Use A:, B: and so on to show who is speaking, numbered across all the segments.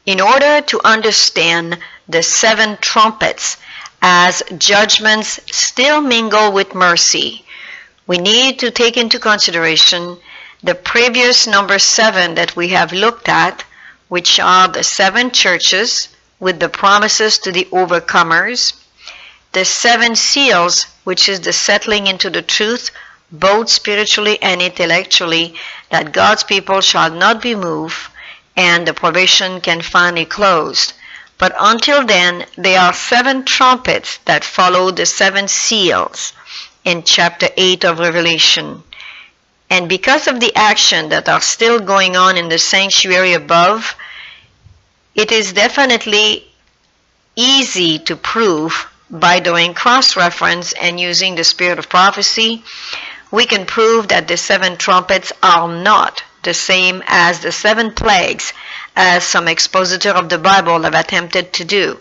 A: In order to understand the 7 trumpets as judgments still mingle with mercy, we need to take into consideration the previous number 7 that we have looked at, which are the 7 churches with the promises to the overcomers, the 7 seals, which is the settling into the truth, both spiritually and intellectually, that God's people shall not be moved, and the probation can finally close. But until then, there are 7 trumpets that follow the 7 seals in chapter 8 of Revelation. And because of the action that are still going on in the sanctuary above, it is definitely easy to prove by doing cross-reference and using the spirit of prophecy. We can prove that the 7 trumpets are not the same as the 7 plagues, as some expositors of the Bible have attempted to do.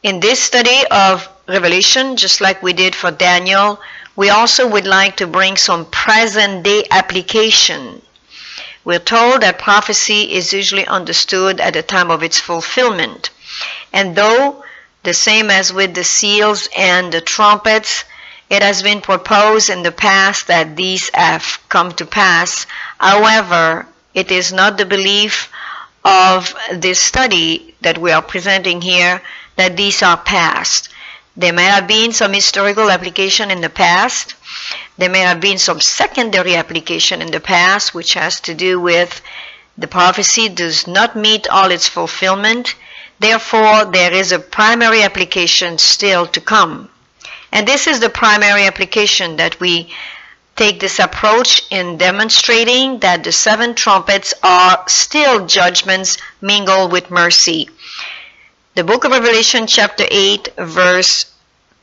A: In this study of Revelation, just like we did for Daniel, we also would like to bring some present-day application. We're told that prophecy is usually understood at the time of its fulfillment. And though the same as with the seals and the trumpets, it has been proposed in the past that these have come to pass. However, it is not the belief of this study that we are presenting here that these are past. There may have been some historical application in the past. There may have been some secondary application in the past, which has to do with the prophecy does not meet all its fulfillment. Therefore, there is a primary application still to come. And this is the primary application that we take this approach in demonstrating that the 7 trumpets are still judgments mingled with mercy. The book of Revelation chapter 8 verse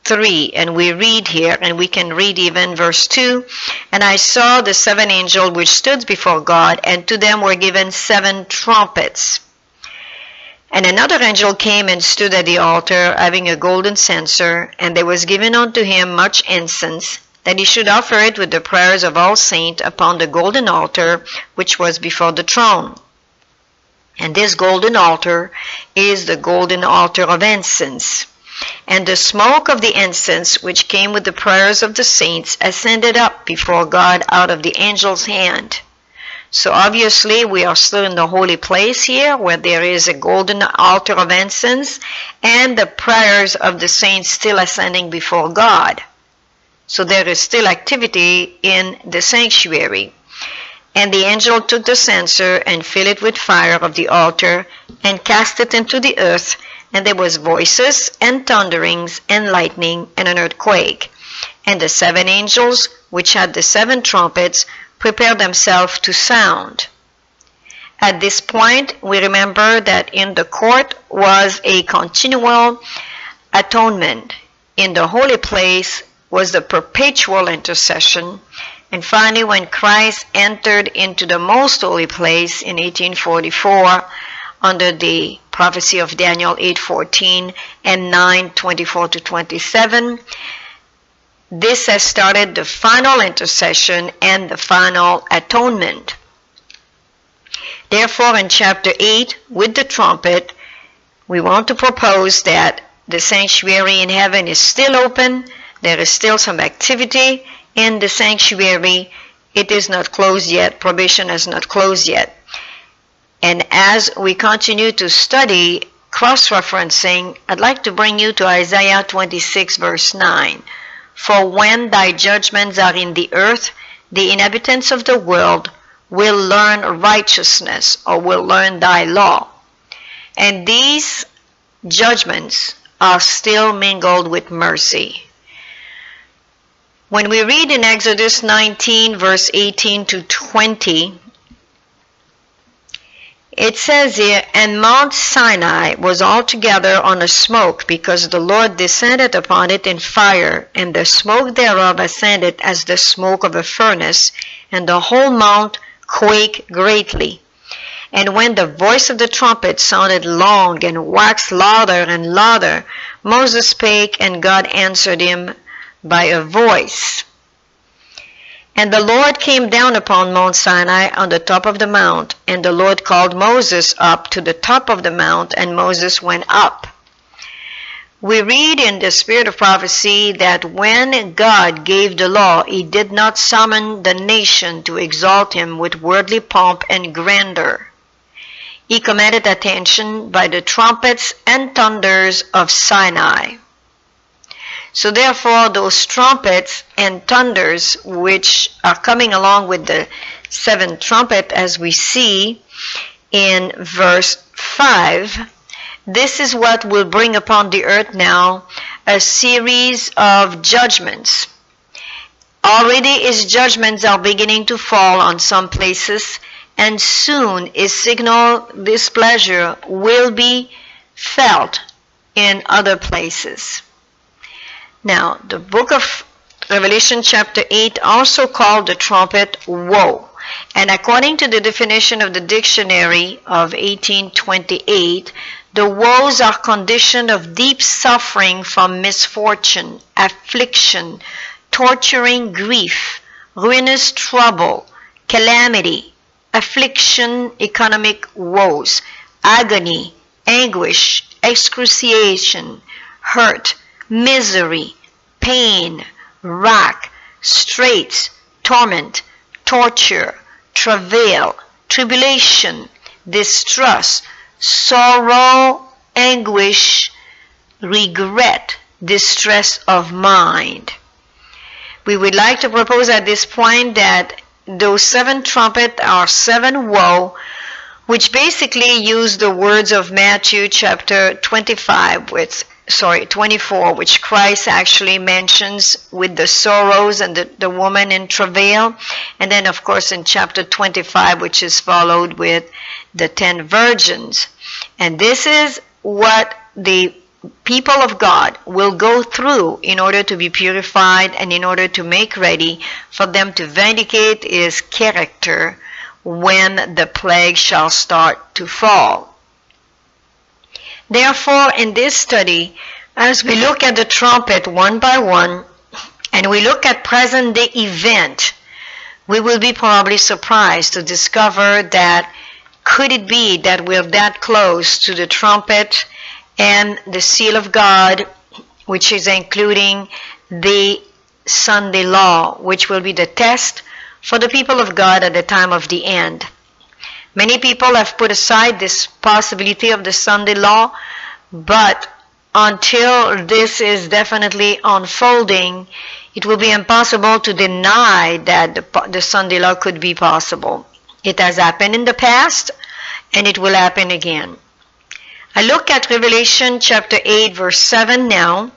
A: 3, and we read here, and we can read even verse 2, "And I saw the 7 angels which stood before God, and to them were given 7 trumpets. And another angel came and stood at the altar, having a golden censer, and there was given unto him much incense, that he should offer it with the prayers of all saints upon the golden altar which was before the throne. And this golden altar is the golden altar of incense. And the smoke of the incense which came with the prayers of the saints ascended up before God out of the angel's hand." So obviously we are still in the holy place here, where there is a golden altar of incense and the prayers of the saints still ascending before God. So there is still activity in the sanctuary. "And the angel took the censer and filled it with fire of the altar and cast it into the earth, and there was voices and thunderings and lightning and an earthquake. And the 7 angels which had the 7 trumpets prepared themselves to sound." At this point, we remember that in the court was a continual atonement. In the holy place was the perpetual intercession. And finally, when Christ entered into the most holy place in 1844, under the prophecy of Daniel 8:14 and 9:24-27, this has started the final intercession and the final atonement. Therefore, in chapter 8, with the trumpet, we want to propose that the sanctuary in heaven is still open. There is still some activity in the sanctuary. It is not closed yet. Probation has not closed yet. And as we continue to study cross-referencing, I'd like to bring you to Isaiah 26 verse 9. "For when thy judgments are in the earth, the inhabitants of the world will learn righteousness," or will learn thy law. And these judgments are still mingled with mercy. When we read in Exodus 19 verse 18-20, it says here, "And Mount Sinai was altogether on a smoke, because the Lord descended upon it in fire, and the smoke thereof ascended as the smoke of a furnace, and the whole mount quaked greatly. And when the voice of the trumpet sounded long, and waxed louder and louder, Moses spake, and God answered him by a voice." And the Lord came down upon Mount Sinai on the top of the mount, and the Lord called Moses up to the top of the mount, and Moses went up. We read in the Spirit of Prophecy that when God gave the law, he did not summon the nation to exalt him with worldly pomp and grandeur. He commanded attention by the trumpets and thunders of Sinai. So therefore, those trumpets and thunders which are coming along with the seventh trumpet, as we see in verse 5, this is what will bring upon the earth now a series of judgments. Already his judgments are beginning to fall on some places, and soon his signal displeasure will be felt in other places. Now, the book of Revelation chapter 8 also called the trumpet woe. And according to the definition of the dictionary of 1828, the woes are conditions of deep suffering from misfortune, affliction, torturing grief, ruinous trouble, calamity, affliction, economic woes, agony, anguish, excruciation, hurt, misery, pain, rack, straits, torment, torture, travail, tribulation, distress, sorrow, anguish, regret, distress of mind. We would like to propose at this point that those seven trumpets are seven woe, which basically use the words of Matthew chapter 24, which Christ actually mentions with the sorrows and the woman in travail. And then, of course, in chapter 25, which is followed with the 10 virgins. And this is what the people of God will go through in order to be purified and in order to make ready for them to vindicate his character when the plague shall start to fall. Therefore, in this study, as we look at the trumpet one by one, and we look at present-day event, we will be probably surprised to discover that could it be that we're that close to the trumpet and the seal of God, which is including the Sunday law, which will be the test for the people of God at the time of the end. Many people have put aside this possibility of the Sunday law, but until this is definitely unfolding, it will be impossible to deny that the Sunday law could be possible. It has happened in the past, and it will happen again. I look at Revelation chapter 8, verse 7 now,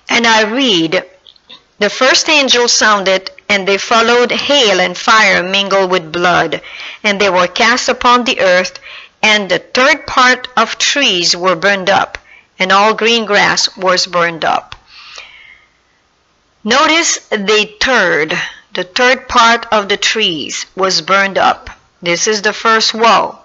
A: and I read, "The first angel sounded, and they followed hail and fire mingled with blood, and they were cast upon the earth, and the third part of trees were burned up, and all green grass was burned up." Notice the third part of the trees was burned up. This is the first woe.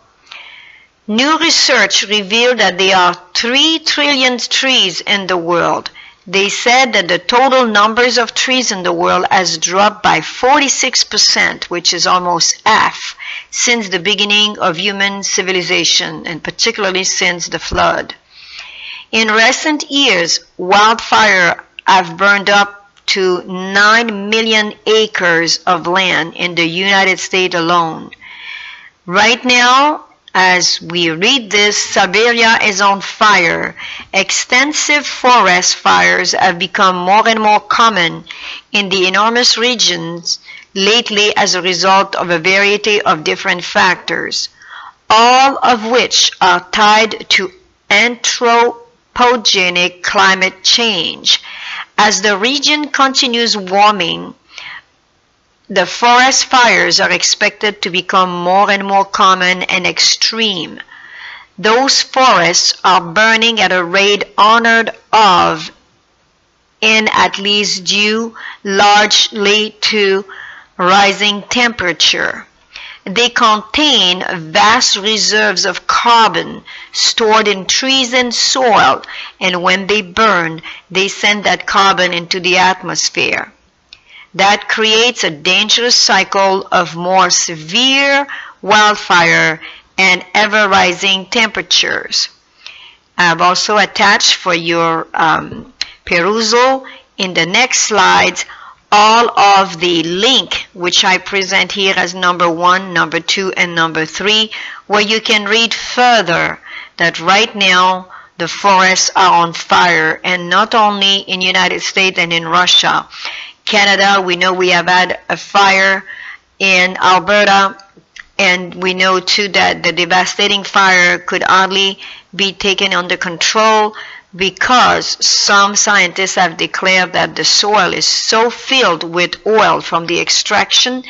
A: New research revealed that there are 3 trillion trees in the world. They said that the total numbers of trees in the world has dropped by 46%, which is almost half, since the beginning of human civilization, and particularly since the flood. In recent years, wildfire have burned up to 9 million acres of land in the United States alone. Right now, as we read this, Siberia is on fire. Extensive forest fires have become more and more common in the enormous regions lately as a result of a variety of different factors, all of which are tied to anthropogenic climate change. As the region continues warming, the forest fires are expected to become more and more common and extreme. Those forests are burning at a rate unheard of, in at least due largely to rising temperature. They contain vast reserves of carbon stored in trees and soil, and when they burn, they send that carbon into the atmosphere. that creates a dangerous cycle of more severe wildfire and ever-rising temperatures. I have also attached for your perusal in the next slides all of the link which I present here as number 1, number 2, and number 3, where you can read further that right now the forests are on fire, and not only in the United States and in Russia. Canada, we know we have had a fire in Alberta, and we know too that the devastating fire could hardly be taken under control because some scientists have declared that the soil is so filled with oil from the extraction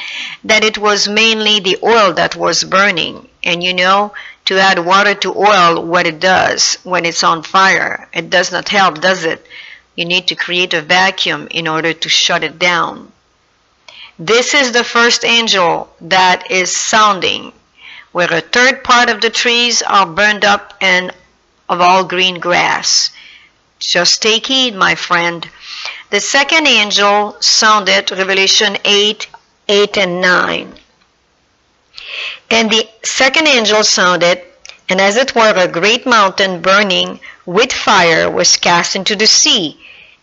A: that it was mainly the oil that was burning. And you know, to add water to oil, what it does when it's on fire, it does not help, does it? You need to create a vacuum in order to shut it down. This is the first angel that is sounding, where a third part of the trees are burned up and of all green grass. Just take heed, my friend. The second angel sounded, Revelation 8, 8 and 9. And the second angel sounded, and as it were a great mountain burning with fire was cast into the sea,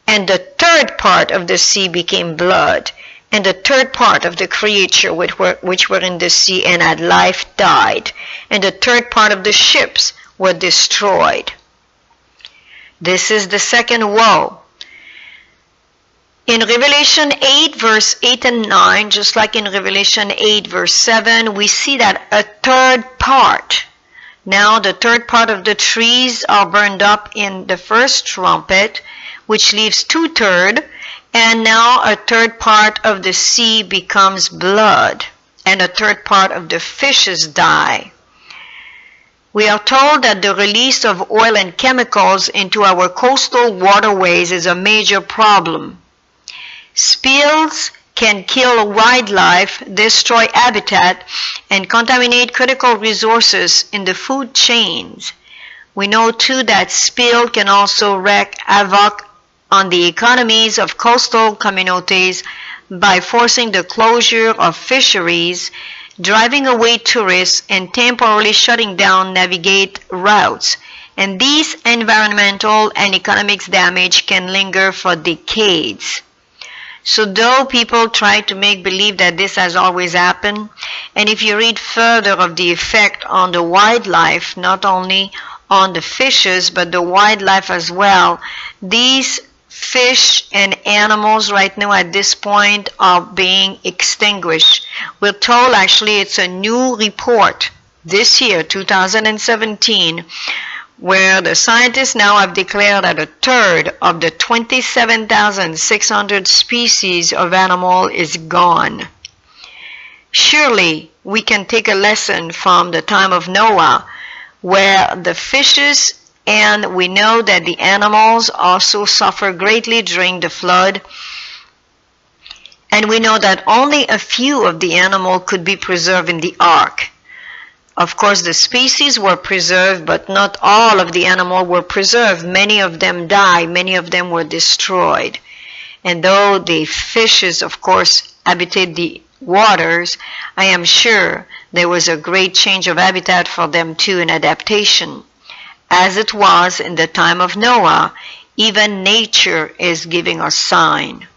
A: and the third part of the sea became blood, and the third part of the creature which were in the sea and had life died, and the third part of the ships were destroyed. This is the second woe. In Revelation 8 verse 8 and 9, just like in Revelation 8 verse 7, we see that a third part. Now the third part of the trees are burned up in the first trumpet, which leaves 2/3, and now a third part of the sea becomes blood, and a third part of the fishes die. We are told that the release of oil and chemicals into our coastal waterways is a major problem. Spills can kill wildlife, destroy habitat, and contaminate critical resources in the food chains. We know too that spill can also wreak havoc on the economies of coastal communities by forcing the closure of fisheries, driving away tourists, and temporarily shutting down navigate routes. And these environmental and economic damage can linger for decades. So though people try to make believe that this has always happened, and if you read further of the effect on the wildlife, not only on the fishes, but the wildlife as well, these fish and animals right now at this point are being extinguished. We're told actually it's a new report this year, 2017, where the scientists now have declared that a third of the 27,600 species of animal is gone. Surely we can take a lesson from the time of Noah, where the fishes, and we know that the animals also suffer greatly during the flood, and we know that only a few of the animals could be preserved in the ark. Of course, the species were preserved, but not all of the animals were preserved. Many of them died. Many of them were destroyed. And though the fishes, of course, habitate the waters, I am sure there was a great change of habitat for them too, in adaptation. As it was in the time of Noah, even nature is giving a sign.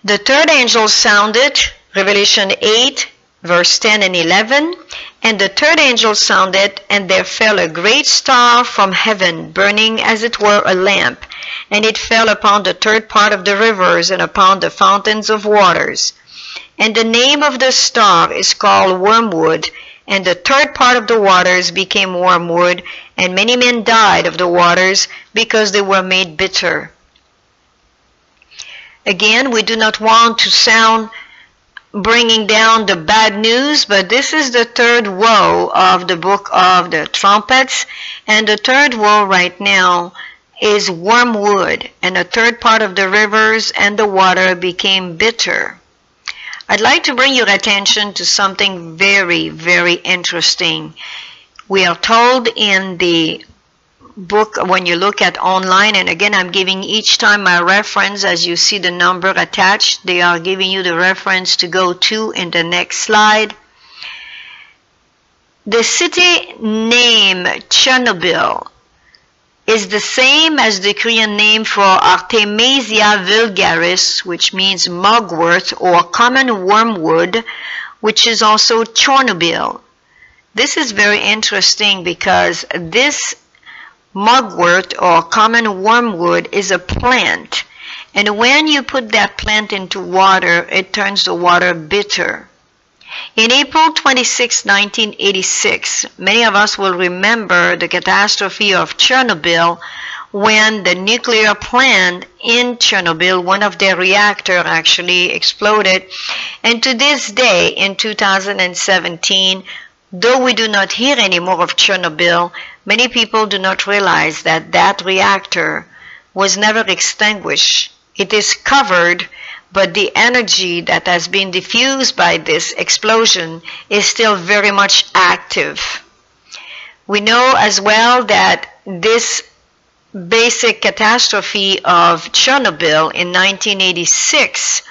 A: The third angel sounded, Revelation 8, verse 10 and 11, and the third angel sounded, and there fell a great star from heaven, burning as it were a lamp, and it fell upon the third part of the rivers and upon the fountains of waters. And the name of the star is called Wormwood, and the third part of the waters became wormwood, and many men died of the waters because they were made bitter. Again, we do not want to sound bringing down the bad news, but this is the third woe of the book of the Trumpets, and the third woe right now is wormwood, and the third part of the rivers and the water became bitter. I'd like to bring your attention to something very, very interesting. We are told in the book, when you look at online, and again I'm giving each time my reference as you see the number attached, they are giving you the reference to go to in the next slide. The city name Chernobyl is the same as the Korean name for Artemisia vulgaris, which means mugwort or common wormwood, which is also Chernobyl. This is very interesting because this mugwort or common wormwood is a plant, and when you put that plant into water, it turns the water bitter. In April 26, 1986, many of us will remember the catastrophe of Chernobyl when the nuclear plant in Chernobyl, one of their reactors actually exploded. And to this day, in 2017, though we do not hear anymore of Chernobyl, many people do not realize that that reactor was never extinguished. It is covered, but the energy that has been diffused by this explosion is still very much active. We know as well that this basic catastrophe of Chernobyl in 1986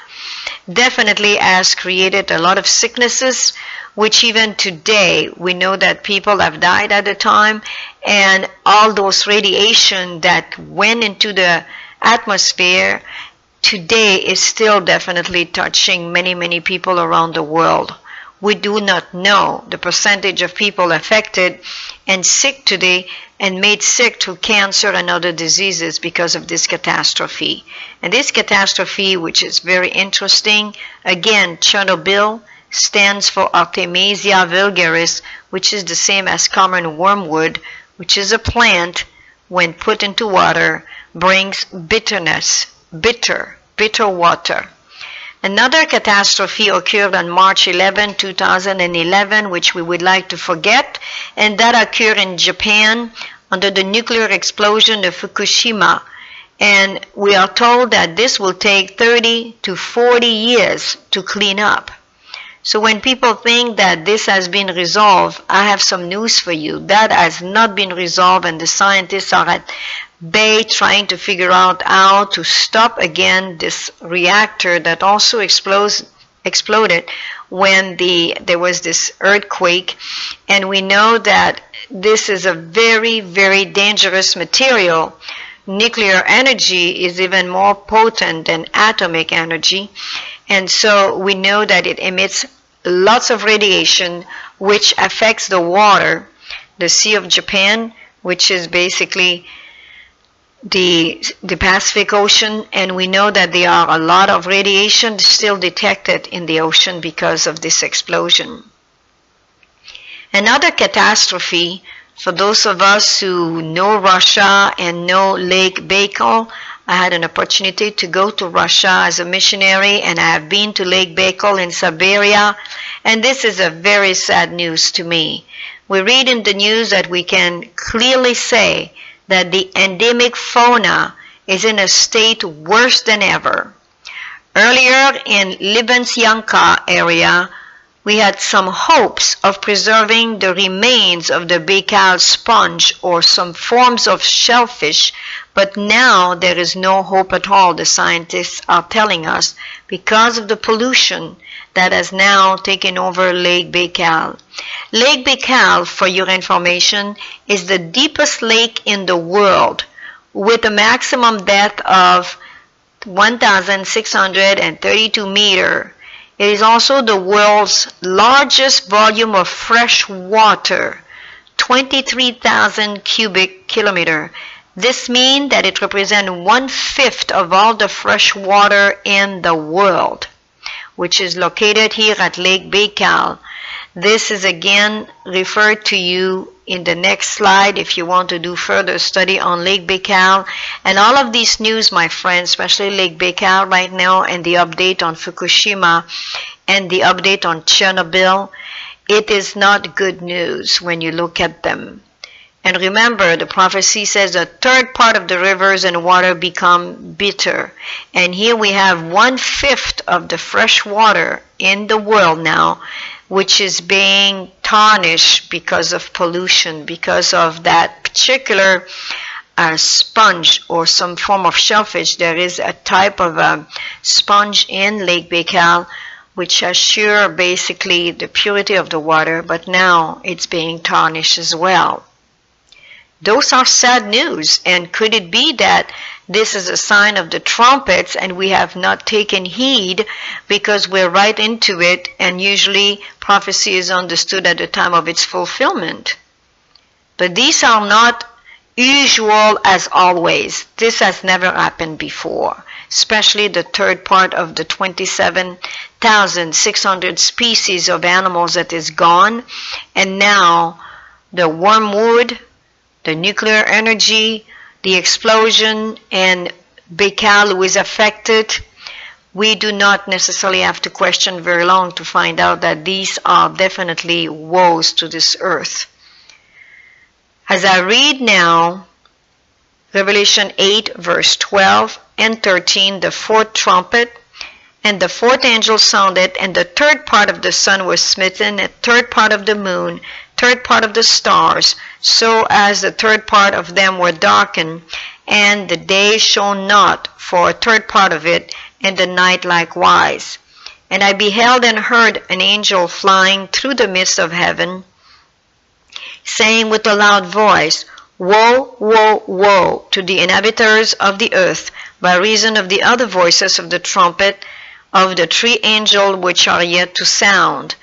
A: definitely has created a lot of sicknesses, which even today we know that people have died at the time, and all those radiation that went into the atmosphere today is still definitely touching many, many people around the world. We do not know the percentage of people affected and sick today and made sick through cancer and other diseases because of this catastrophe. And this catastrophe, which is very interesting, again, Chernobyl stands for Artemisia vulgaris, which is the same as common wormwood, which is a plant, when put into water, brings bitterness, bitter water. Another catastrophe occurred on March 11, 2011, which we would like to forget, and that occurred in Japan under the nuclear explosion of Fukushima. And we are told that this will take 30 to 40 years to clean up. So when people think that this has been resolved, I have some news for you. That has not been resolved, and the scientists are at bay trying to figure out how to stop again this reactor that also exploded when there was this earthquake. And we know that this is a very, very dangerous material. Nuclear energy is even more potent than atomic energy. And so we know that it emits lots of radiation, which affects the water, the Sea of Japan, which is basically the Pacific Ocean, and we know that there are a lot of radiation still detected in the ocean because of this explosion. Another catastrophe, for those of us who know Russia and know Lake Baikal, I had an opportunity to go to Russia as a missionary, and I have been to Lake Baikal in Siberia, and this is a very sad news to me. We read in the news that we can clearly say that the endemic fauna is in a state worse than ever. Earlier in Libensyanka area, we had some hopes of preserving the remains of the Baikal sponge or some forms of shellfish, but now there is no hope at all, the scientists are telling us, because of the pollution that has now taken over Lake Baikal. Lake Baikal, for your information, is the deepest lake in the world with a maximum depth of 1,632 meters. It is also the world's largest volume of fresh water, 23,000 cubic kilometers. This means that it represents 1/5 of all the fresh water in the world, which is located here at Lake Baikal. This is again referred to you in the next slide if you want to do further study on Lake Baikal. And all of these news, my friends, especially Lake Baikal right now, and the update on Fukushima and the update on Chernobyl, it is not good news when you look at them. And remember, the prophecy says a third part of the rivers and water become bitter. And here we have 1/5 of the fresh water in the world now, which is being tarnished because of pollution, because of that particular a sponge or some form of shellfish. There is a type of sponge in Lake Baikal which assure basically the purity of the water, but now it's being tarnished as well. Those are sad news, and could it be that this is a sign of the trumpets and we have not taken heed because we're right into it, and usually prophecy is understood at the time of its fulfillment. But these are not usual as always. This has never happened before, especially the third part of the 27,600 species of animals that is gone, and now the wormwood, the nuclear energy, the explosion, and Baikal who is affected. We do not necessarily have to question very long to find out that these are definitely woes to this earth. As I read now, Revelation 8 verse 12 and 13, the fourth trumpet, and the fourth angel sounded, and the third part of the sun was smitten, a third part of the moon, third part of the stars, so as the third part of them were darkened, and the day shone not for a third part of it, and the night likewise. And I beheld and heard an angel flying through the midst of heaven, saying with a loud voice, Woe, woe, woe to the inhabitants of the earth, by reason of the other voices of the trumpet of the three angels which are yet to sound.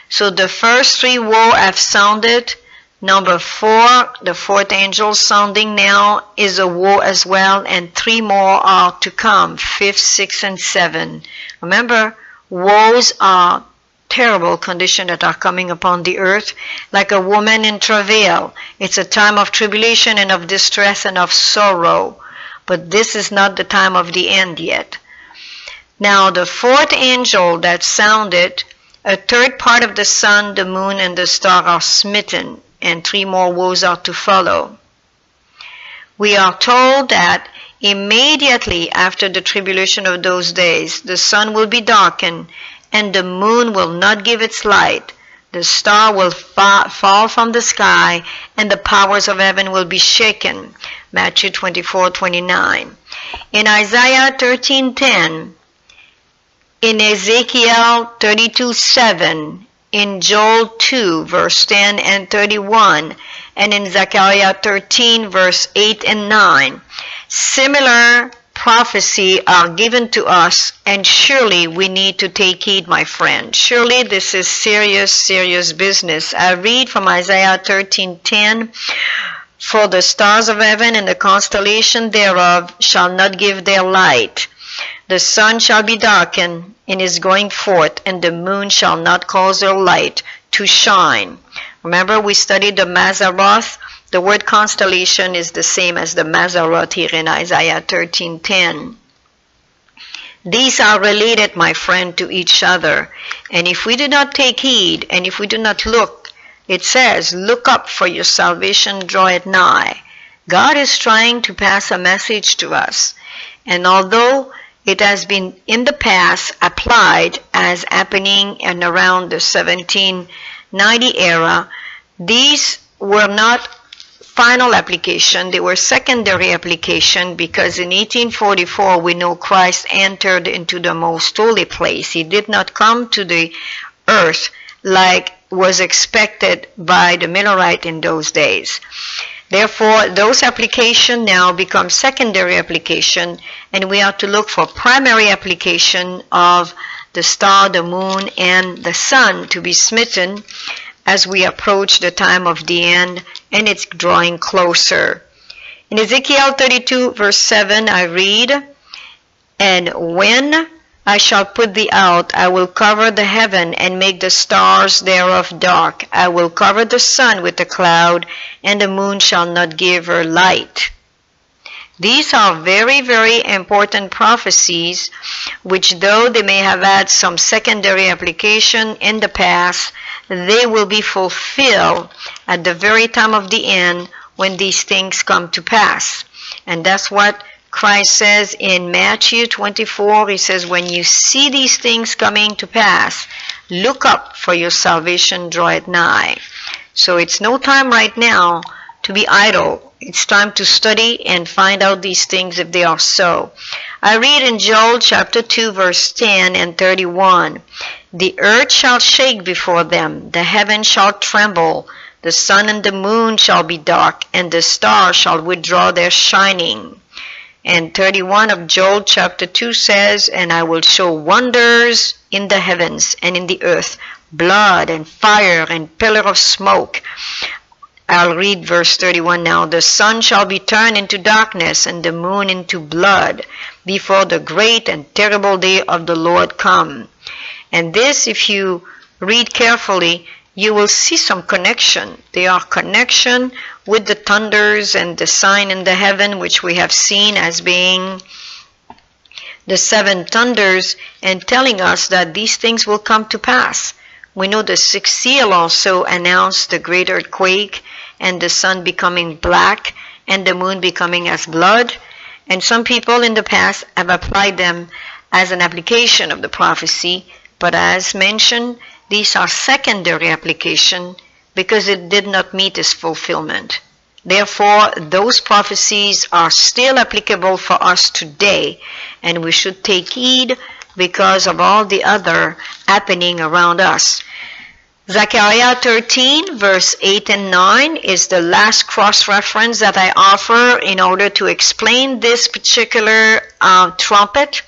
A: So the first three woe have sounded. Number 4, the fourth angel sounding now, is a woe as well, and 3 more are to come, 5th, 6th, and 7. Remember, woes are terrible conditions that are coming upon the earth, like a woman in travail. It's a time of tribulation and of distress and of sorrow. But this is not the time of the end yet. Now the fourth angel that sounded, a third part of the sun, the moon, and the star are smitten, and 3 more woes are to follow. We are told that immediately after the tribulation of those days, the sun will be darkened, and the moon will not give its light. The star will fall from the sky, and the powers of heaven will be shaken. Matthew 24:29. In Isaiah 13:10, in Ezekiel 32:7, in Joel 2 verse 10 and 31, and in Zechariah 13 verse 8 and 9, similar prophecy are given to us, and surely we need to take heed, my friend. Surely this is serious business. I read from Isaiah 13:10, For the stars of heaven and the constellation thereof shall not give their light. The sun shall be darkened in his going forth, and the moon shall not cause her light to shine. Remember, we studied the Mazzaroth. The word constellation is the same as the Mazzaroth here in Isaiah 13:10. These are related, my friend, to each other. And if we do not take heed, and if we do not look, it says, look up, for your salvation draweth nigh. God is trying to pass a message to us. And although it has been in the past applied as happening and around the 1790 era, these were not final application, they were secondary application, because in 1844 we know Christ entered into the most holy place. He did not come to the earth like was expected by the Millerite in those days. Therefore, those applications now become secondary application, and we are to look for primary application of the star, the moon, and the sun to be smitten as we approach the time of the end, and it's drawing closer. In Ezekiel 32 verse 7 I read, And when I shall put thee out, I will cover the heaven and make the stars thereof dark. I will cover the sun with a cloud, and the moon shall not give her light. These are very important prophecies, which though they may have had some secondary application in the past, they will be fulfilled at the very time of the end when these things come to pass. And that's what Christ says in Matthew 24. He says, when you see these things coming to pass, look up, for your salvation draweth nigh. So it's no time right now to be idle. It's time to study and find out these things if they are so. I read in Joel chapter 2 verse 10 and 31. The earth shall shake before them, the heaven shall tremble, the sun and the moon shall be dark, and the stars shall withdraw their shining. And 31 of Joel chapter 2 says, and I will show wonders in the heavens and in the earth, blood and fire and pillar of smoke. I'll read verse 31 now. The sun shall be turned into darkness and the moon into blood before the great and terrible day of the Lord come. And this, if you read carefully, you will see some connection. There are connection with the thunders and the sign in the heaven, which we have seen as being the 7 thunders, and telling us that these things will come to pass. We know the 6th seal also announced the great earthquake, and the sun becoming black, and the moon becoming as blood. And some people in the past have applied them as an application of the prophecy, but as mentioned, these are secondary application because it did not meet its fulfillment. Therefore, those prophecies are still applicable for us today, and we should take heed because of all the other happening around us. Zechariah 13 verse 8 and 9 is the last cross-reference that I offer in order to explain this particular trumpet,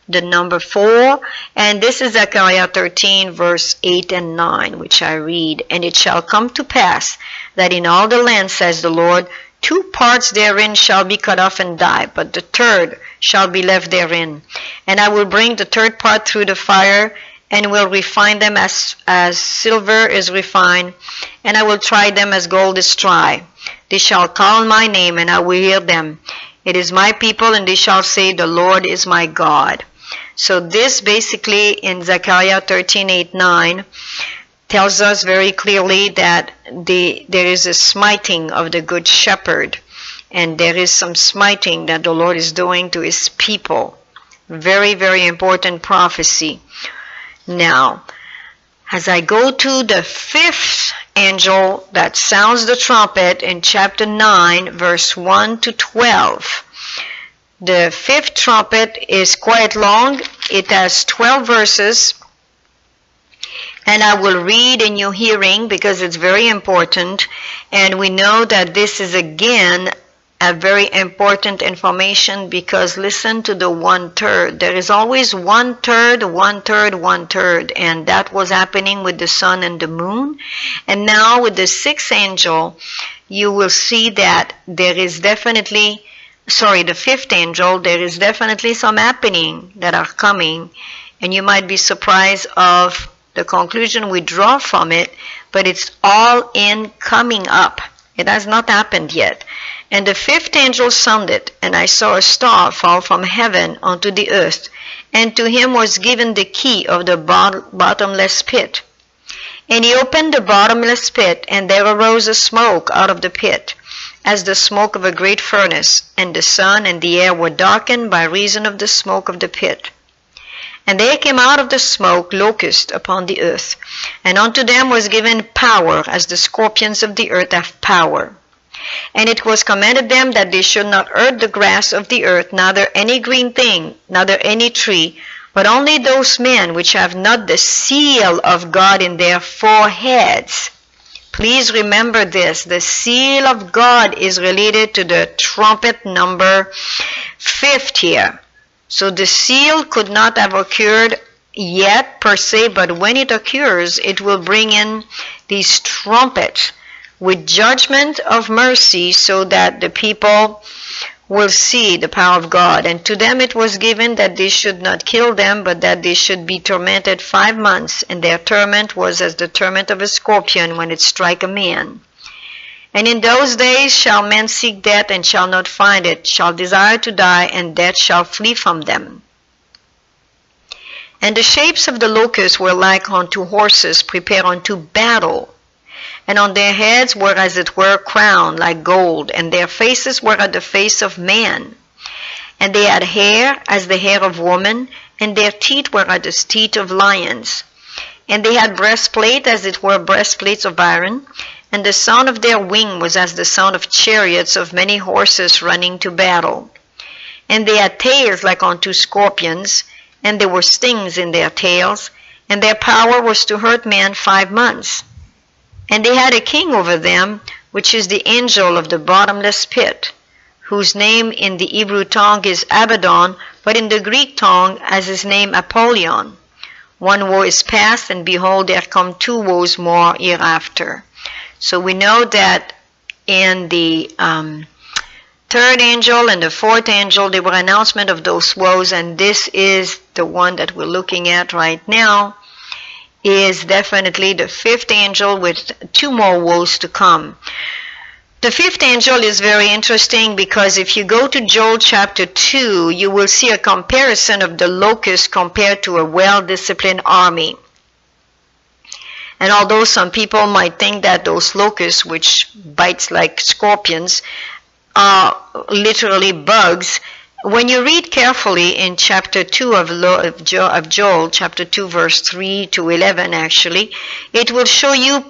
A: the number 4, and this is Zechariah 13 verse 8 and 9, which I read. And it shall come to pass that in all the land, says the Lord, 2 parts therein shall be cut off and die, but the third shall be left therein. And I will bring the third part through the fire, and will refine them as silver is refined, and I will try them as gold is tried. They shall call on my name, and I will hear them. It is my people, and they shall say, the Lord is my God. So this basically in Zechariah 13, 8, 9 tells us very clearly that there is a smiting of the good shepherd, and there is some smiting that the Lord is doing to his people. Very, very important prophecy. Now, as I go to the 5th angel that sounds the trumpet in chapter 9, verse 1 to 12, the 5th trumpet is quite long. It has 12 verses, and I will read in your hearing because it's very important, and we know that this is again a very important information because listen to the 1/3. There is always 1/3, 1/3, 1/3, and that was happening with the sun and the moon. And now with the 6th angel, you will see that there is definitely, the 5th angel, there is definitely some happening that are coming, and you might be surprised of the conclusion we draw from it, but it's all in coming up. It has not happened yet. And the 5th angel sounded, and I saw a star fall from heaven unto the earth, and to him was given the key of the bottomless pit. And he opened the bottomless pit, and there arose a smoke out of the pit, as the smoke of a great furnace, and the sun and the air were darkened by reason of the smoke of the pit. And there came out of the smoke locusts upon the earth, and unto them was given power, as the scorpions of the earth have power. And it was commanded them that they should not hurt the grass of the earth, neither any green thing, neither any tree, but only those men which have not the seal of God in their foreheads. Please remember this. The seal of God is related to the trumpet number 5 here. So the seal could not have occurred yet per se, but when it occurs, it will bring in these trumpets with judgment of mercy so that the people will see the power of God. And to them it was given that they should not kill them, but that they should be tormented 5 months, and their torment was as the torment of a scorpion when it strikes a man. And in those days shall men seek death and shall not find it, shall desire to die, and death shall flee from them. And the shapes of the locusts were like unto horses prepared unto battle. And on their heads were as it were crowned like gold, and their faces were as the face of man. And they had hair as the hair of woman, and their teeth were as the teeth of lions. And they had breastplate as it were breastplates of iron, and the sound of their wing was as the sound of chariots of many horses running to battle. And they had tails like unto scorpions, and there were stings in their tails, and their power was to hurt man 5 months. And they had a king over them, which is the angel of the bottomless pit, whose name in the Hebrew tongue is Abaddon, but in the Greek tongue as his name Apollyon. One woe is past, and behold, there come 2 woes more hereafter. So we know that in the third angel and the fourth angel, there were announcement of those woes, and this is the one that we're looking at right now, is definitely the fifth angel with 2 more woes to come. The fifth angel is very interesting because if you go to Joel chapter 2, you will see a comparison of the locust compared to a well-disciplined army. And although some people might think that those locusts, which bites like scorpions, are literally bugs, when you read carefully in chapter 2 of Joel, chapter 2, verse 3 to 11 actually, it will show you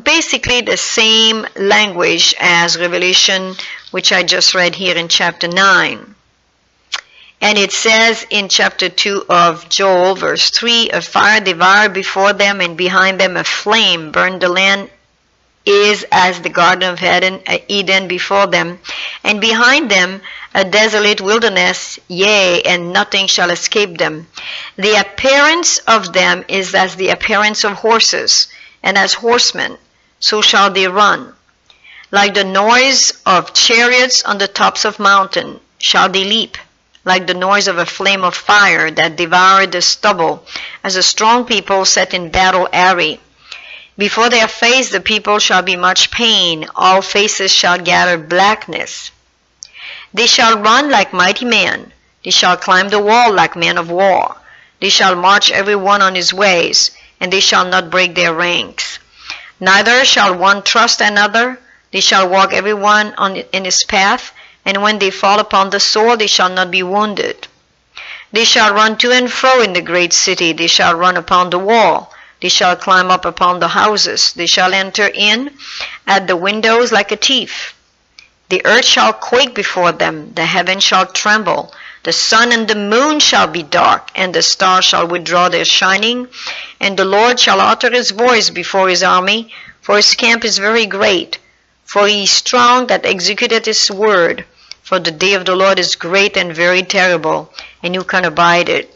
A: basically the same language as Revelation, which I just read here in chapter 9. And it says in chapter 2 of Joel, verse 3, a fire devoured before them, and behind them a flame burned. The land is as the Garden of Eden before them, and behind them a desolate wilderness, yea, and nothing shall escape them. The appearance of them is as the appearance of horses, and as horsemen, so shall they run. Like the noise of chariots on the tops of mountains shall they leap, like the noise of a flame of fire that devoured the stubble, as a strong people set in battle array. Before their face the people shall be much pain, all faces shall gather blackness. They shall run like mighty men, they shall climb the wall like men of war. They shall march every one on his ways, and they shall not break their ranks. Neither shall one trust another, they shall walk every one in his path, and when they fall upon the sword, they shall not be wounded. They shall run to and fro in the great city, they shall run upon the wall, they shall climb up upon the houses, they shall enter in at the windows like a thief. The earth shall quake before them, the heavens shall tremble, the sun and the moon shall be dark, and the stars shall withdraw their shining, and the Lord shall utter his voice before his army, for his camp is very great. For he is strong that executeth his word. For the day of the Lord is great and very terrible, and who can abide it?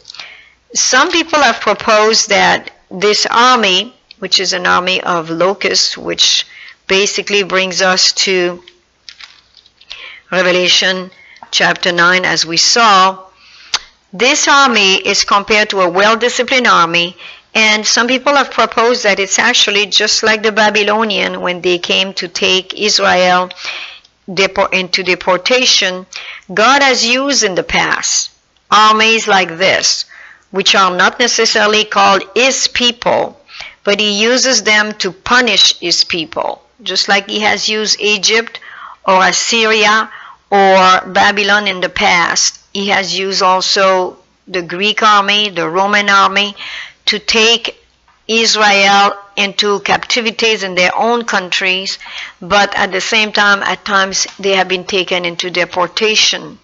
A: Some people have proposed that this army, which is an army of locusts, which basically brings us to Revelation chapter 9, as we saw, this army is compared to a well-disciplined army. And some people have proposed that it's actually just like the Babylonian when they came to take Israel into deportation. God has used in the past armies like this, which are not necessarily called his people, but he uses them to punish his people, just like he has used Egypt or Assyria or Babylon in the past. He has used also the Greek army, the Roman army, to take Israel into captivities in their own countries, but at the same time, at times, they have been taken into deportation.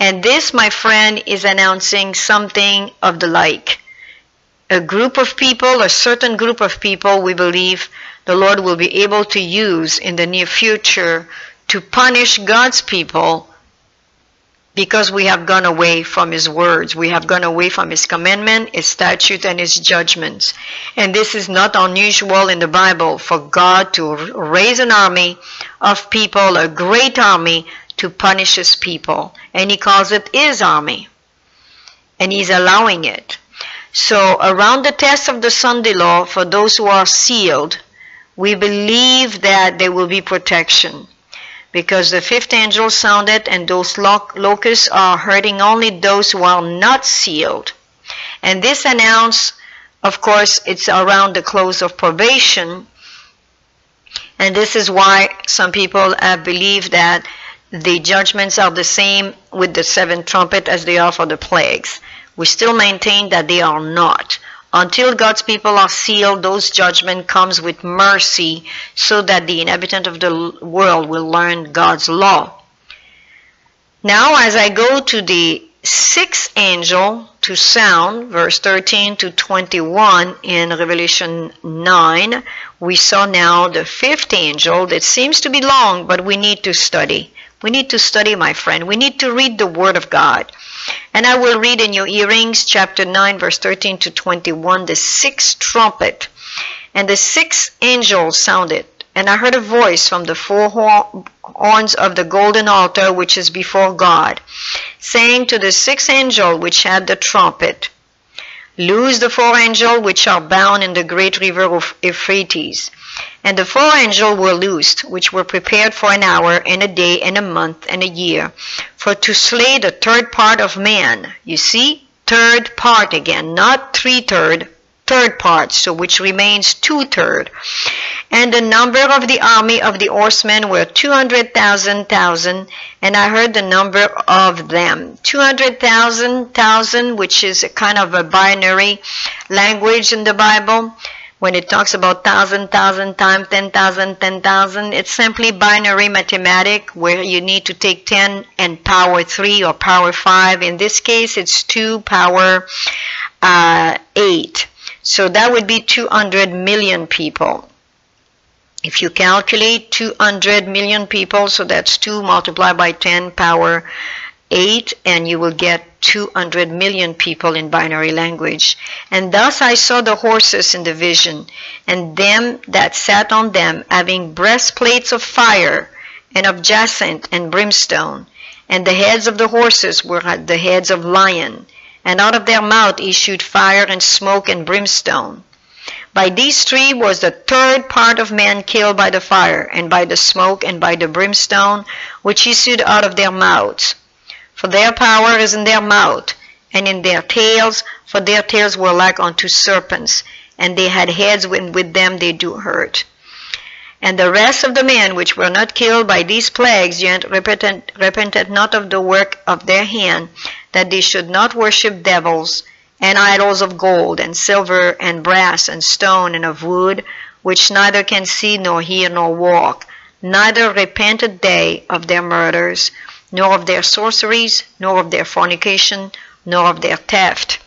A: And this, my friend, is announcing something of the like. A group of people, a certain group of people, we believe the Lord will be able to use in the near future to punish God's people, because we have gone away from his words. We have gone away from his commandment, his statute, and his judgments. And this is not unusual in the Bible for God to raise an army of people, a great army, to punish his people. And he calls it his army. And he's allowing it. So around the test of the Sunday law, for those who are sealed, we believe that there will be protection. Because the fifth angel sounded, and those locusts are hurting only those who are not sealed. And this announced, of course, it's around the close of probation. And this is why some people have believed that the judgments are the same with the seventh trumpet as they are for the plagues. We still maintain that they are not. Until God's people are sealed, those judgment comes with mercy so that the inhabitant of the world will learn God's law. Now, as I go to the sixth angel to sound, verse 13 to 21 in Revelation 9, we saw now the fifth angel that seems to be long, but we need to study. We need to study, my friend. We need to read the Word of God. And I will read in your earrings, chapter 9, verse 13 to 21, the sixth trumpet. And the sixth angel sounded, and I heard a voice from the four horns of the golden altar which is before God, saying to the sixth angel which had the trumpet, Loose the four angels which are bound in the great river of Euphrates. And the four angels were loosed, which were prepared for an hour, and a day, and a month, and a year, for to slay the third part of man. You see, third part again, not 3/3, third part, so which remains 2/3. And the number of the army of the horsemen were 200,000, and I heard the number of them. 200,000, which is a kind of a binary language in the Bible. When it talks about 1,000 times 10,000, 10,000, it's simply binary mathematic where you need to take 10 and power 3 or power 5. In this case, it's 2 power 8. So that would be 200 million people. If you calculate 200 million people, so that's 2 multiplied by 10 power 8, and you will get 200 million people in binary language. And thus I saw the horses in the vision, and them that sat on them, having breastplates of fire, and of jacinth and brimstone. And the heads of the horses were the heads of lion, and out of their mouth issued fire and smoke and brimstone. By these three was the third part of man killed by the fire, and by the smoke, and by the brimstone, which issued out of their mouths. For their power is in their mouth, and in their tails, for their tails were like unto serpents, and they had heads when with them they do hurt. And the rest of the men which were not killed by these plagues, yet repented not of the work of their hand, that they should not worship devils, and idols of gold, and silver, and brass, and stone, and of wood, which neither can see, nor hear, nor walk. Neither repented they of their murders, nor of their sorceries, nor of their fornication, nor of their theft.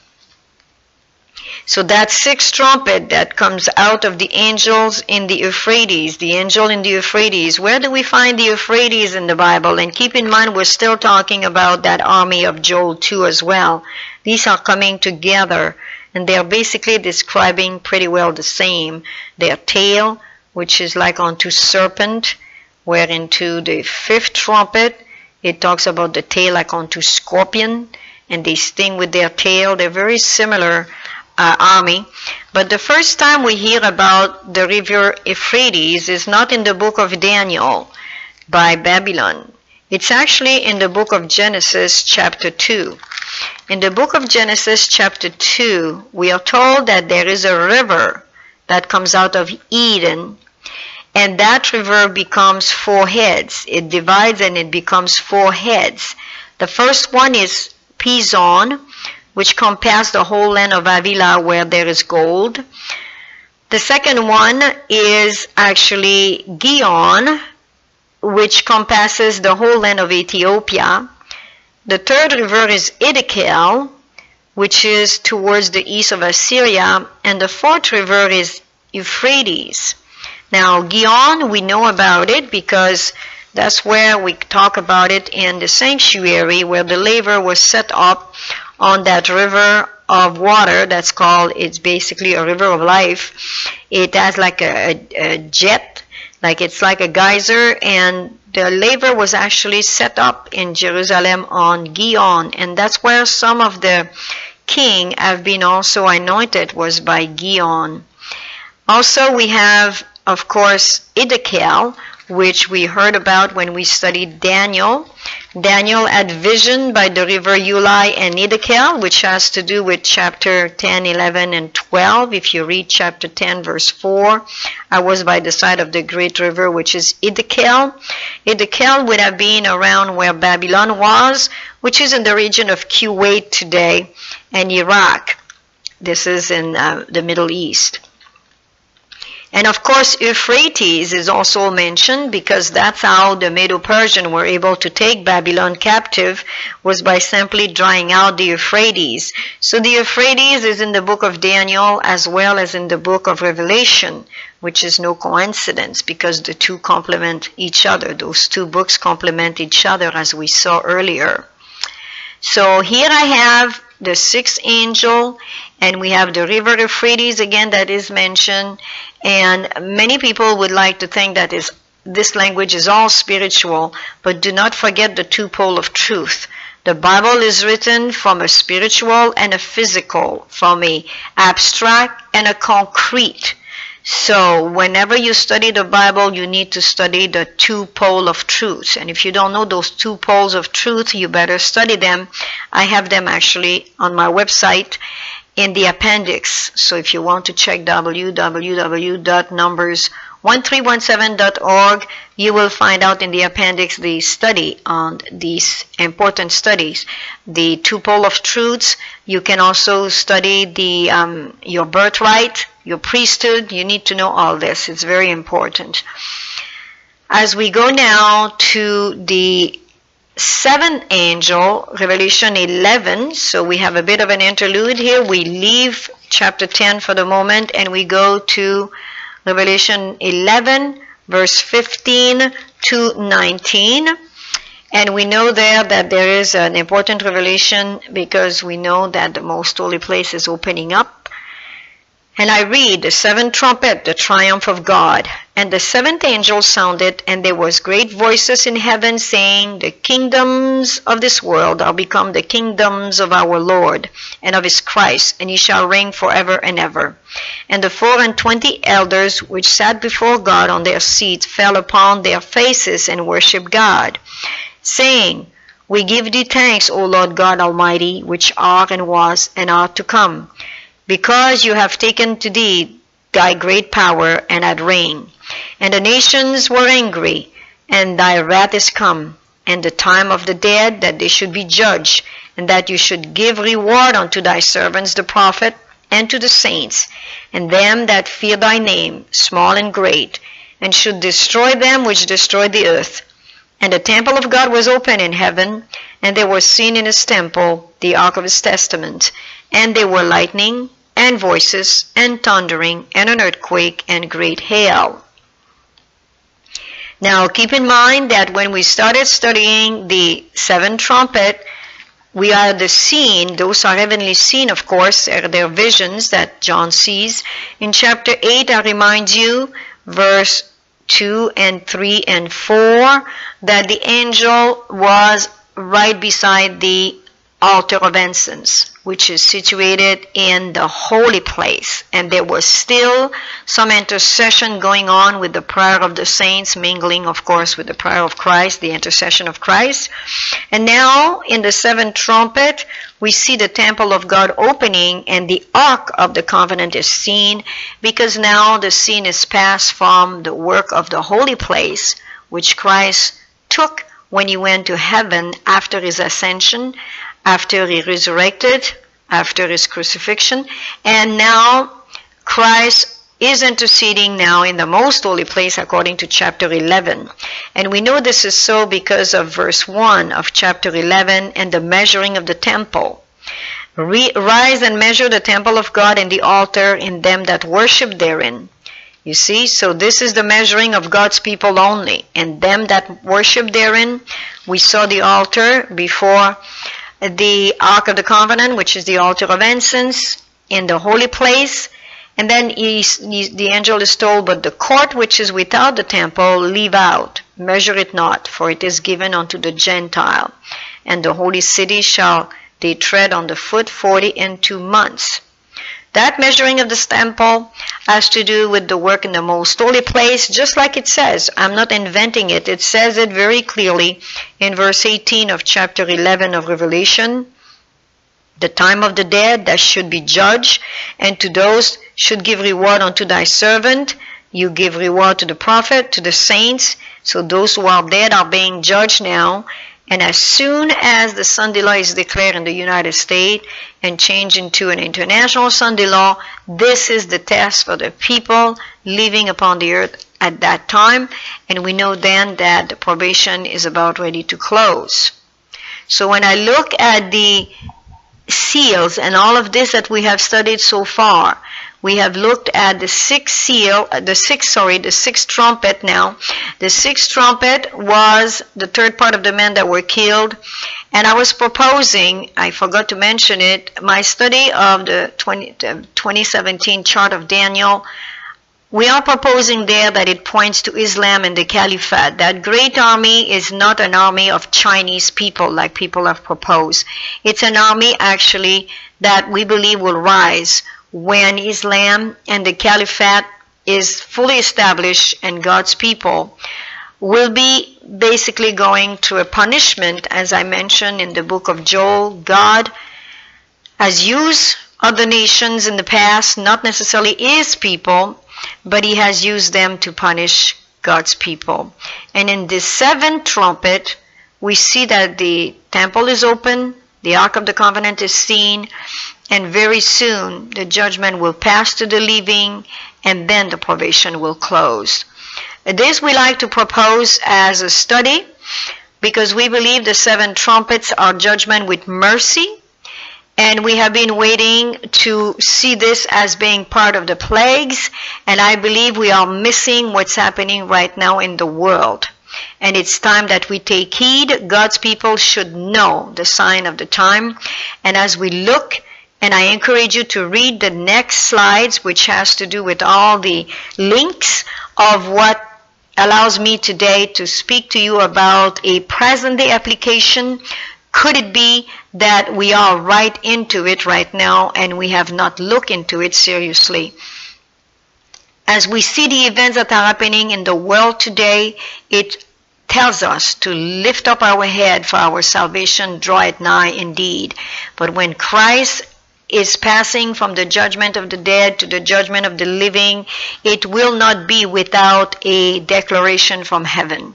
A: So that sixth trumpet that comes out of the angels in the Euphrates, the angel in the Euphrates. Where do we find the Euphrates in the Bible? And keep in mind, we're still talking about that army of Joel 2 as well. These are coming together, and they're basically describing pretty well the same. Their tail, which is like unto serpent, where into the fifth trumpet, it talks about the tail like unto scorpion, and they sting with their tail. They're very similar army. But the first time we hear about the river Euphrates is not in the book of Daniel by Babylon. It's actually in the book of Genesis chapter 2. In the book of Genesis chapter 2, we are told that there is a river that comes out of Eden, and that river becomes 4 heads. It divides and it becomes 4 heads. The first one is Pison, which compares the whole land of Havilah where there is gold. The second one is actually Gihon, which compasses the whole land of Ethiopia. The third river is Iddekel, which is towards the east of Assyria. And the fourth river is Euphrates. Now, Gihon, we know about it because that's where we talk about it in the sanctuary, where the laver was set up on that river of water that's called, it's basically a river of life. It has like a jet, like it's like a geyser, and the laver was actually set up in Jerusalem on Gihon, and that's where some of the king have been also anointed, was by Gihon. Also we have, of course, Iddekel, which we heard about when we studied Daniel. Daniel had vision by the river Ulai and Iddekel, which has to do with chapter 10, 11, and 12. If you read chapter 10, verse 4, I was by the side of the great river, which is Iddekel. Iddekel would have been around where Babylon was, which is in the region of Kuwait today, and Iraq. This is in the Middle East. And of course, Euphrates is also mentioned because that's how the Medo-Persian were able to take Babylon captive, was by simply drying out the Euphrates. So the Euphrates is in the book of Daniel as well as in the book of Revelation, which is no coincidence because the two complement each other. Those two books complement each other as we saw earlier. So here I have the sixth angel, and we have the river Euphrates again that is mentioned. And many people would like to think that this language is all spiritual, but do not forget the two poles of truth. The Bible is written from a spiritual and a physical, from a abstract and a concrete. So whenever you study the Bible, you need to study the two poles of truth. And if you don't know those two poles of truth, you better study them. I have them actually on my website in the appendix. So if you want to check www.numbers1317.org, you will find out in the appendix the study on these important studies. The two poles of truths. You can also study the your birthright, your priesthood. You need to know all this. It's very important. As we go now to the seventh angel, Revelation 11, so we have a bit of an interlude here. We leave chapter 10 for the moment and we go to Revelation 11, verse 15 to 19. And we know there that there is an important revelation because we know that the most holy place is opening up. And I read, the seventh trumpet, the triumph of God. And the seventh angel sounded, and there was great voices in heaven saying, the kingdoms of this world are become the kingdoms of our Lord and of his Christ, and he shall reign forever and ever. And the 24 elders which sat before God on their seats fell upon their faces and worshipped God, saying, we give thee thanks, O Lord God Almighty, which art and was and art to come, because you have taken to thee thy great power and had reigned. And the nations were angry, and thy wrath is come, and the time of the dead, that they should be judged, and that you should give reward unto thy servants the prophet, and to the saints, and them that fear thy name, small and great, and should destroy them which destroy the earth. And the temple of God was open in heaven, and there was seen in his temple the ark of his testament, and there were lightning, and voices, and thundering, and an earthquake, and great hail. Now keep in mind that when we started studying the seventh trumpet, we are the scene, those are heavenly scene, of course, they're visions that John sees. In chapter 8, I remind you, verse 2 and 3 and 4, that the angel was right beside the altar of incense, which is situated in the holy place. And there was still some intercession going on with the prayer of the saints, mingling, of course, with the prayer of Christ, the intercession of Christ. And now, in the seventh trumpet, we see the temple of God opening, and the ark of the covenant is seen, because now the scene is passed from the work of the holy place, which Christ took when he went to heaven after his ascension, after he resurrected, after his crucifixion. And now Christ is interceding now in the most holy place according to chapter 11. And we know this is so because of verse 1 of chapter 11 and the measuring of the temple. Rise and measure the temple of God and the altar in them that worship therein. You see, so this is the measuring of God's people only. And them that worship therein, we saw the altar before the Ark of the Covenant, which is the altar of incense in the holy place. And then the angel is told, but the court which is without the temple, leave out, measure it not, for it is given unto the Gentile. And the holy city shall they tread on the foot 42 months. That measuring of this temple has to do with the work in the most holy place, just like it says. I'm not inventing it. It says it very clearly in verse 18 of chapter 11 of Revelation. The time of the dead that should be judged, and to those should give reward unto thy servant. You give reward to the prophet, to the saints. So those who are dead are being judged now. And as soon as the Sunday law is declared in the United States and changed into an international Sunday law, this is the test for the people living upon the earth at that time. And we know then that the probation is about ready to close. So when I look at the seals and all of this that we have studied so far, we have looked at the sixth trumpet now. The sixth trumpet was the third part of the men that were killed. And I was proposing, I forgot to mention it, my study of the 2017 chart of Daniel. We are proposing there that it points to Islam and the Caliphate. That great army is not an army of Chinese people like people have proposed. It's an army actually that we believe will rise when Islam and the Caliphate is fully established and God's people will be basically going through a punishment. As I mentioned in the book of Joel, God has used other nations in the past, not necessarily his people, but he has used them to punish God's people. And in this seventh trumpet, we see that the temple is open, the Ark of the Covenant is seen, and very soon the judgment will pass to the living, and then the probation will close. This we like to propose as a study because we believe the seven trumpets are judgment with mercy, and we have been waiting to see this as being part of the plagues, and I believe we are missing what's happening right now in the world. And it's time that we take heed. God's people should know the sign of the time. And as we look, and I encourage you to read the next slides, which has to do with all the links of what allows me today to speak to you about a present-day application. Could it be that we are right into it right now and we have not looked into it seriously? As we see the events that are happening in the world today, it tells us to lift up our head, for our salvation draweth nigh indeed. But when Christ is passing from the judgment of the dead to the judgment of the living, it will not be without a declaration from heaven.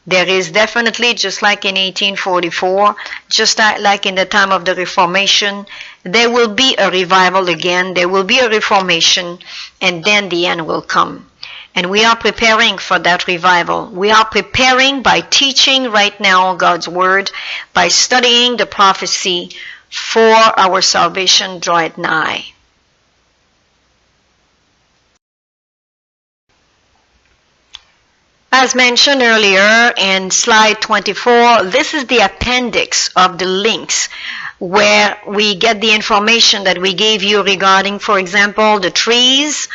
A: There is definitely, just like in 1844, just like in the time of the Reformation, there will be a revival again, there will be a reformation, and then the end will come. And we are preparing for that revival. We are preparing by teaching right now God's Word, by studying the prophecy, for our salvation draweth nigh. As mentioned earlier in slide 24, this is the appendix of the links where we get the information that we gave you regarding, for example, the trees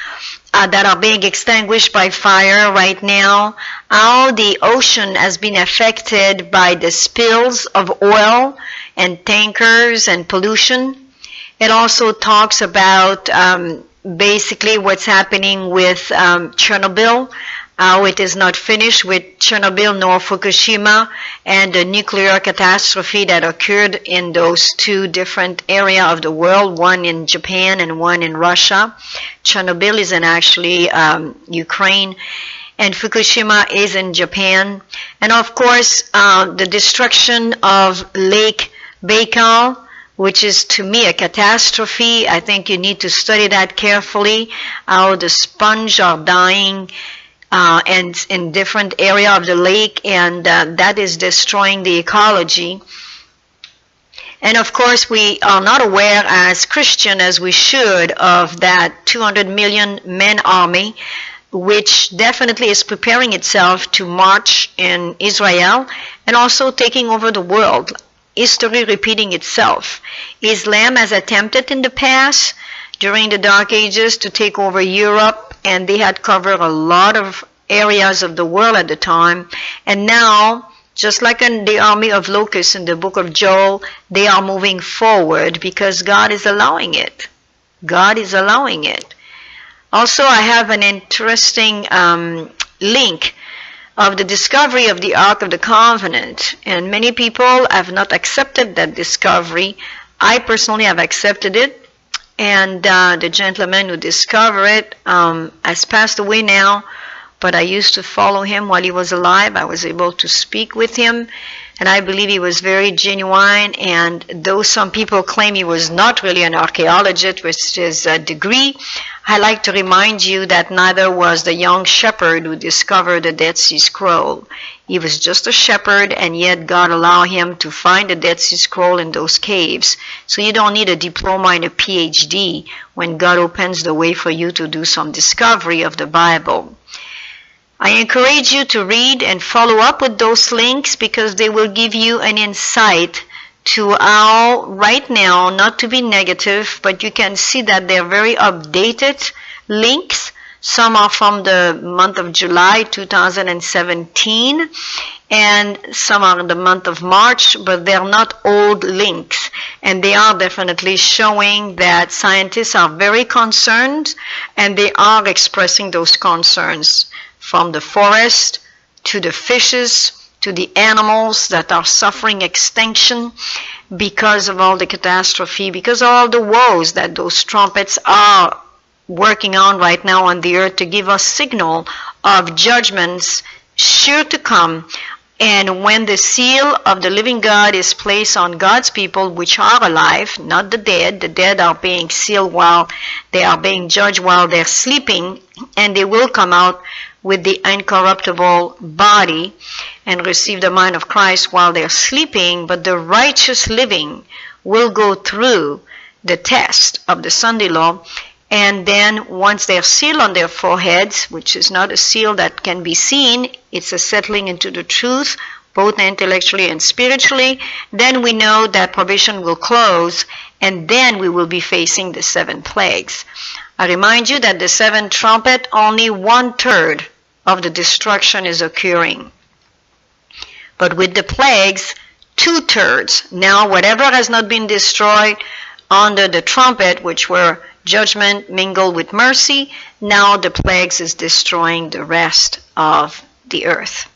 A: that are being extinguished by fire right now, how the ocean has been affected by the spills of oil and tankers and pollution. It also talks about basically what's happening with Chernobyl, how it is not finished with Chernobyl nor Fukushima, and the nuclear catastrophe that occurred in those two different areas of the world, one in Japan and one in Russia. Chernobyl is in actually Ukraine, and Fukushima is in Japan. And of course, the destruction of Lake Baikal, which is to me a catastrophe. I think you need to study that carefully, how the sponge are dying and in different area of the lake, and that is destroying the ecology. And of course, we are not aware as Christian as we should of that 200 million men army, which definitely is preparing itself to march in Israel and also taking over the world. History repeating itself. Islam has attempted in the past, during the Dark Ages, to take over Europe, and they had covered a lot of areas of the world at the time. And now, just like in the army of locusts in the book of Joel, they are moving forward because God is allowing it. God is allowing it. Also, I have an interesting link of the discovery of the Ark of the Covenant, and many people have not accepted that discovery. I personally have accepted it, and the gentleman who discovered it has passed away now, but I used to follow him while he was alive. I was able to speak with him. And I believe he was very genuine, and though some people claim he was not really an archaeologist with his degree, I like to remind you that neither was the young shepherd who discovered the Dead Sea Scroll. He was just a shepherd, and yet God allowed him to find the Dead Sea Scroll in those caves. So you don't need a diploma and a PhD when God opens the way for you to do some discovery of the Bible. I encourage you to read and follow up with those links because they will give you an insight to how right now, not to be negative, but you can see that they're very updated links. Some are from the month of July 2017, and some are in the month of March, but they're not old links. And they are definitely showing that scientists are very concerned, and they are expressing those concerns from the forest to the fishes, to the animals that are suffering extinction because of all the catastrophe, because of all the woes that those trumpets are working on right now on the earth to give us signal of judgments sure to come. And when the seal of the living God is placed on God's people, which are alive, not the dead are being sealed while they are being judged while they're sleeping, and they will come out with the incorruptible body and receive the mind of Christ while they're sleeping, but the righteous living will go through the test of the Sunday law, and then once they're sealed on their foreheads, which is not a seal that can be seen, it's a settling into the truth, both intellectually and spiritually, then we know that probation will close, and then we will be facing the 7 plagues. I remind you that the 7th trumpet, only 1/3 of the destruction is occurring. But with the plagues, 2/3. Now, whatever has not been destroyed under the trumpet, which were judgment mingled with mercy, now the plagues is destroying the rest of the earth.